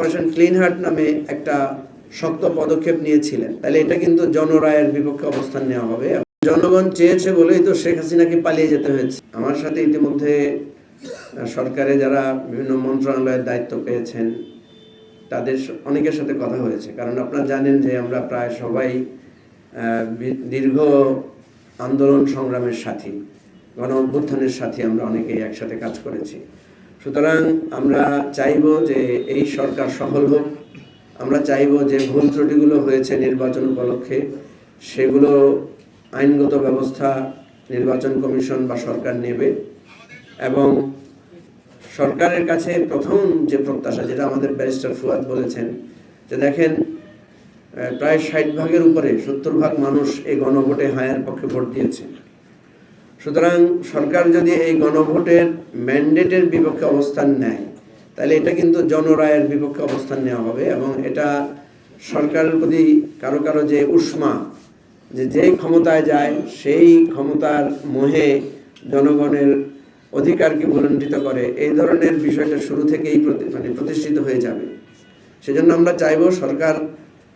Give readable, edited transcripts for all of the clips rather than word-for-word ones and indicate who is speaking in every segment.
Speaker 1: Operation clean heart নামে একটা শক্ত পদক্ষেপ নিয়েছিলেন, তাহলে এটা কিন্তু জনরায়ের বিপক্ষে অবস্থান নেওয়া হবে। জনগণ চেয়েছে বলেই তো শেখ হাসিনাকে পালিয়ে যেতে হয়েছে। আমার সাথে ইতিমধ্যে সরকারে যারা বিভিন্ন মন্ত্রণালয়ের দায়িত্ব পেয়েছেন তাদের অনেকের সাথে কথা হয়েছে, কারণ আপনারা জানেন যে আমরা প্রায় সবাই দীর্ঘ আন্দোলন সংগ্রামের সাথী, গণ অভ্যুত্থানের সাথী, আমরা অনেকেই একসাথে কাজ করেছি। সুতরাং আমরা চাইব যে এই সরকার সফল হোক। আমরা চাইব যে ভুল ত্রুটিগুলো হয়েছে নির্বাচন উপলক্ষে সেগুলো আইনগত ব্যবস্থা নির্বাচন কমিশন বা সরকার নেবে। এবং সরকারের কাছে প্রথম যে প্রত্যাশা, যেটা আমাদের ব্যারিস্টার ফুয়াদ বলেছেন, যে দেখেন প্রায় 60% উপরে 70% মানুষ এই গণভোটে হায়ের পক্ষে ভোট দিয়েছে। সুতরাং সরকার যদি এই গণভোটের ম্যান্ডেটের বিপক্ষে অবস্থান নেয় তাহলে এটা কিন্তু জনরায়ের বিপক্ষে অবস্থান নেওয়া হবে। এবং এটা সরকারের প্রতি কারো কারো যে উষ্মা, যে যেই ক্ষমতায় যায় সেই ক্ষমতার মোহে জনগণের অধিকারকে ভুলণ্ঠিত করে, এই ধরনের বিষয়টা শুরু থেকেই প্রতিষ্ঠিত হয়ে যাবে। সেজন্য আমরা চাইব সরকার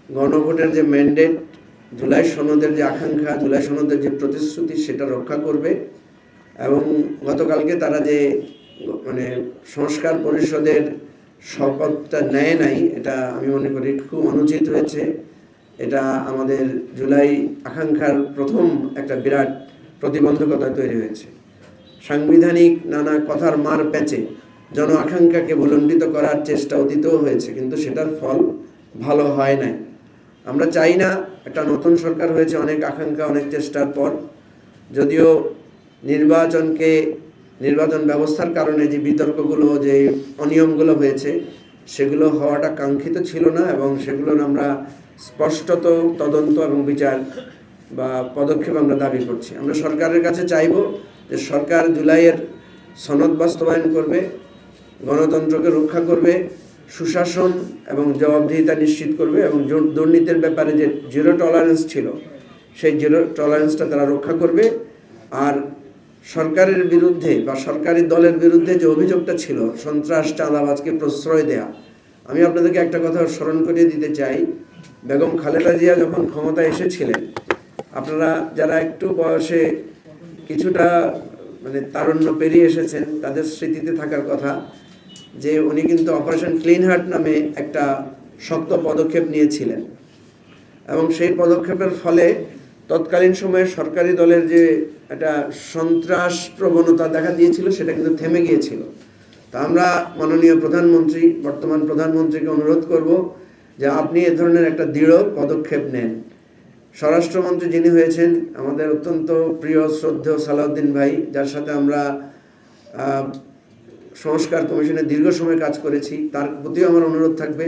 Speaker 1: গণভোটের যে ম্যান্ডেট, জুলাই সনদের যে আকাঙ্ক্ষা, জুলাই সনদের যে প্রতিশ্রুতি, সেটা রক্ষা করবে। এবং গতকালকে তারা যে সংস্কার পরিষদের শপথটা নেয় নাই, এটা আমি মনে করি খুব অনুচিত হয়েছে। এটা আমাদের জুলাই আকাঙ্ক্ষার প্রথম একটা বিরাট প্রতিবন্ধকতা তৈরি হয়েছে। সাংবিধানিক নানা কথার মার প্যাচে জন আকাঙ্ক্ষাকে ভুলণ্ঠিত করার চেষ্টা অতীতেও হয়েছে, কিন্তু সেটার ফল ভালো হয় নাই। আমরা চাই না, একটা নতুন সরকার হয়েছে অনেক আকাঙ্ক্ষা অনেক চেষ্টার পর, যদিও নির্বাচন ব্যবস্থার কারণে যে বিতর্কগুলো, যে অনিয়মগুলো হয়েছে সেগুলো হওয়াটা কাঙ্ক্ষিত ছিল না, এবং সেগুলোর আমরা স্পষ্টত তদন্ত এবং বিচার বা পদক্ষেপ আমরা দাবি করছি। আমরা সরকারের কাছে চাইব যে সরকার জুলাইয়ের সনদ বাস্তবায়ন করবে, গণতন্ত্রকে রক্ষা করবে, সুশাসন এবং জবাবদিহিতা নিশ্চিত করবে, এবং দুর্নীতির ব্যাপারে যে জিরো টলারেন্স ছিল সেই জিরো টলারেন্সটা তারা রক্ষা করবে। আর সরকারের বিরুদ্ধে বা সরকারি দলের বিরুদ্ধে যে অভিযোগটা ছিল সন্ত্রাস, চাঁদাবাজকে প্রশ্রয় দেয়া, আমি আপনাদেরকে একটা কথা স্মরণ করিয়ে দিতে চাই। বেগম খালেদা জিয়া যখন ক্ষমতায় এসেছিলেন, আপনারা যারা একটু বয়সে কিছুটা তারুণ্য পেরিয়ে এসেছেন তাদের স্মৃতিতে থাকার কথা যে উনি কিন্তু অপারেশন ক্লিন হার্ট নামে একটা শক্ত পদক্ষেপ নিয়েছিলেন। এবং সেই পদক্ষেপের ফলে তৎকালীন সময়ে সরকারি দলের যে একটা সন্ত্রাস প্রবণতা দেখা দিয়েছিল সেটা কিন্তু থেমে গিয়েছিল। তা আমরা মাননীয় প্রধানমন্ত্রী, বর্তমান প্রধানমন্ত্রীকে অনুরোধ করব যে আপনি এ ধরনের একটা দৃঢ় পদক্ষেপ নেন। স্বরাষ্ট্রমন্ত্রী যিনি হয়েছেন আমাদের অত্যন্ত প্রিয় শ্রদ্ধেয় সালাউদ্দিন ভাই, যার সাথে আমরা সংস্কার কমিশনে দীর্ঘ সময় কাজ করেছি, তার প্রতিও আমার অনুরোধ থাকবে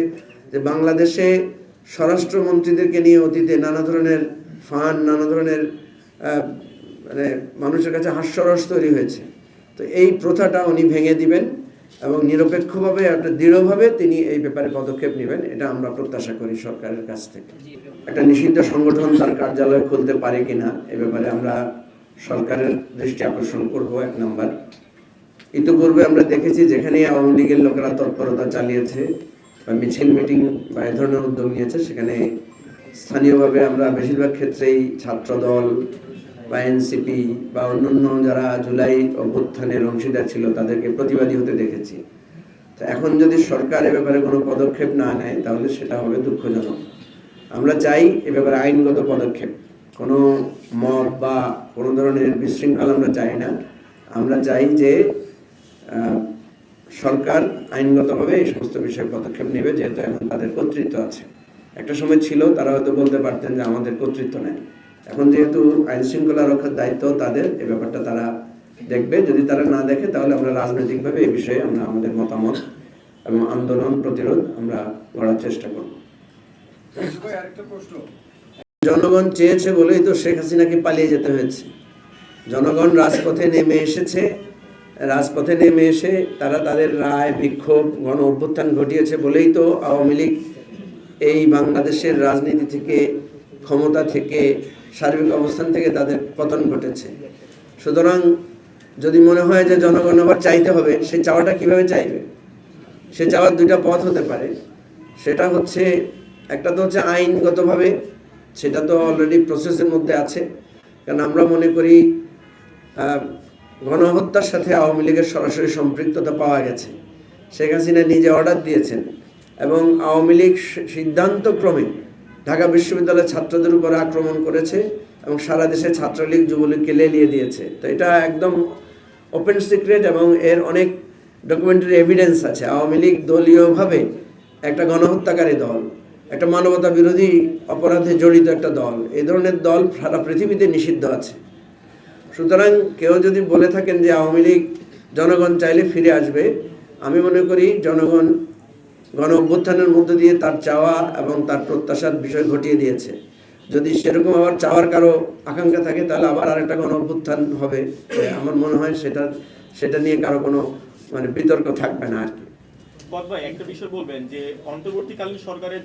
Speaker 1: যে বাংলাদেশে স্বরাষ্ট্রমন্ত্রীদেরকে নিয়ে অতীতে নানা ধরনের ফান্ড, নানা ধরনের মানুষের কাছে হাস্যরস তৈরি হয়েছে। তো এই প্রথাটা উনি ভেঙে দিবেন এবং নিরপেক্ষভাবে একটা দৃঢ়ভাবে তিনি এই ব্যাপারে পদক্ষেপ নেবেন, এটা আমরা প্রত্যাশা করি সরকারের কাছ থেকে। একটা নিষিদ্ধ সংগঠন তার কার্যালয় খুলতে পারে কিনা এ ব্যাপারে আমরা সরকারের দৃষ্টি আকর্ষণ করব। 1 নম্বর, ইতিপূর্বে আমরা দেখেছি যেখানে আওয়ামী লীগের লোকেরা তৎপরতা চালিয়েছে বা মিছিল মিটিং বা এ ধরনের উদ্যোগ নিয়েছে, সেখানে স্থানীয়ভাবে আমরা বেশিরভাগ ক্ষেত্রেই ছাত্রদল বা এনসিপি বা অন্যান্য যারা জুলাই অভ্যুত্থানের অংশীদার ছিল তাদেরকে প্রতিবাদী হতে দেখেছি। তো এখন যদি সরকার এ ব্যাপারে কোনো পদক্ষেপ না নেয় তাহলে সেটা হবে দুঃখজনক। আমরা চাই এ ব্যাপারে আইনগত পদক্ষেপ, কোনো মব বা কোনো ধরনের বিশৃঙ্খলা আমরা চাই না। আমরা চাই যে সরকার আইনগতভাবে এই সমস্ত বিষয়ে পদক্ষেপ নেবে, যেহেতু এখন তাদের কর্তৃত্ব আছে। একটা সময় ছিল তারা হয়তো বলতে পারতেন যে আমাদের কর্তৃত্ব নেই, এখন যেহেতু আইন শৃঙ্খলা রক্ষার দায়িত্ব তাদের, এই ব্যাপারটা তারা দেখবে। যদি তারা না দেখে তাহলে আমরা রাজনৈতিকভাবে এই বিষয়ে আমরা আমাদের মতামত এবং আন্দোলন প্রতিরোধ আমরা করার চেষ্টা করব। জনগণ চেয়েছে বলেই তো শেখ হাসিনাকে পালিয়ে যেতে হয়েছে। জনগণ রাজপথে নেমে এসেছে, রাজপথে নেমে এসে তারা তাদের রায়, বিক্ষোভ, গণ অভ্যুত্থান ঘটিয়েছে বলেই তো আওয়ামী লীগ এই বাংলাদেশের রাজনীতি থেকে, ক্ষমতা থেকে, সার্বিক অবস্থান থেকে তাদের পতন ঘটেছে। সুতরাং যদি মনে হয় যে জনগণ আবার চাইতে হবে, সে চাওয়াটা কিভাবে চাইবে? সে চাওয়ার 2টা পথ হতে পারে। সেটা হচ্ছে একটা তো হচ্ছে আইনগতভাবে, সেটা তো অলরেডি প্রসেসের মধ্যে আছে। কারণ আমরা মনে করি গণহত্যার সাথে আওয়ামী লীগের সরাসরি সম্পৃক্ততা পাওয়া গেছে। শেখ হাসিনা নিজে অর্ডার দিয়েছেন এবং আওয়ামী লীগ সিদ্ধান্তক্রমে ঢাকা বিশ্ববিদ্যালয়ের ছাত্রদের উপরে আক্রমণ করেছে এবং সারা দেশে ছাত্রলীগ যুবলীগকে লেলিয়ে দিয়েছে। তো এটা একদম ওপেন সিক্রেট এবং এর অনেক ডকুমেন্টারি এভিডেন্স আছে। আওয়ামী লীগ দলীয়ভাবে একটা গণহত্যাকারী দল, একটা মানবতা বিরোধী অপরাধে জড়িত একটা দল, এই ধরনের দল সারা পৃথিবীতে নিষিদ্ধ আছে। সুতরাং কেউ যদি বলে থাকেন যে আওয়ামী লীগ জনগণ চাইলে ফিরে আসবে, আমি মনে করি জনগণ গণ অভ্যুত্থানের মধ্য দিয়ে তার চাওয়া এবং তার প্রত্যাশার বিষয় ঘটিয়ে দিয়েছে। যদি সেরকম আবার চাওয়ার কারো আকাঙ্ক্ষা থাকে তাহলে আবার আরেকটা গণ অভ্যুত্থান হবে। আমার মনে হয় সেটা নিয়ে কারো কোনো বিতর্ক থাকবে না আর কি।
Speaker 2: ভাই একটা বিষয় বলবেন যে অন্তর্বর্তীকালীন সরকারের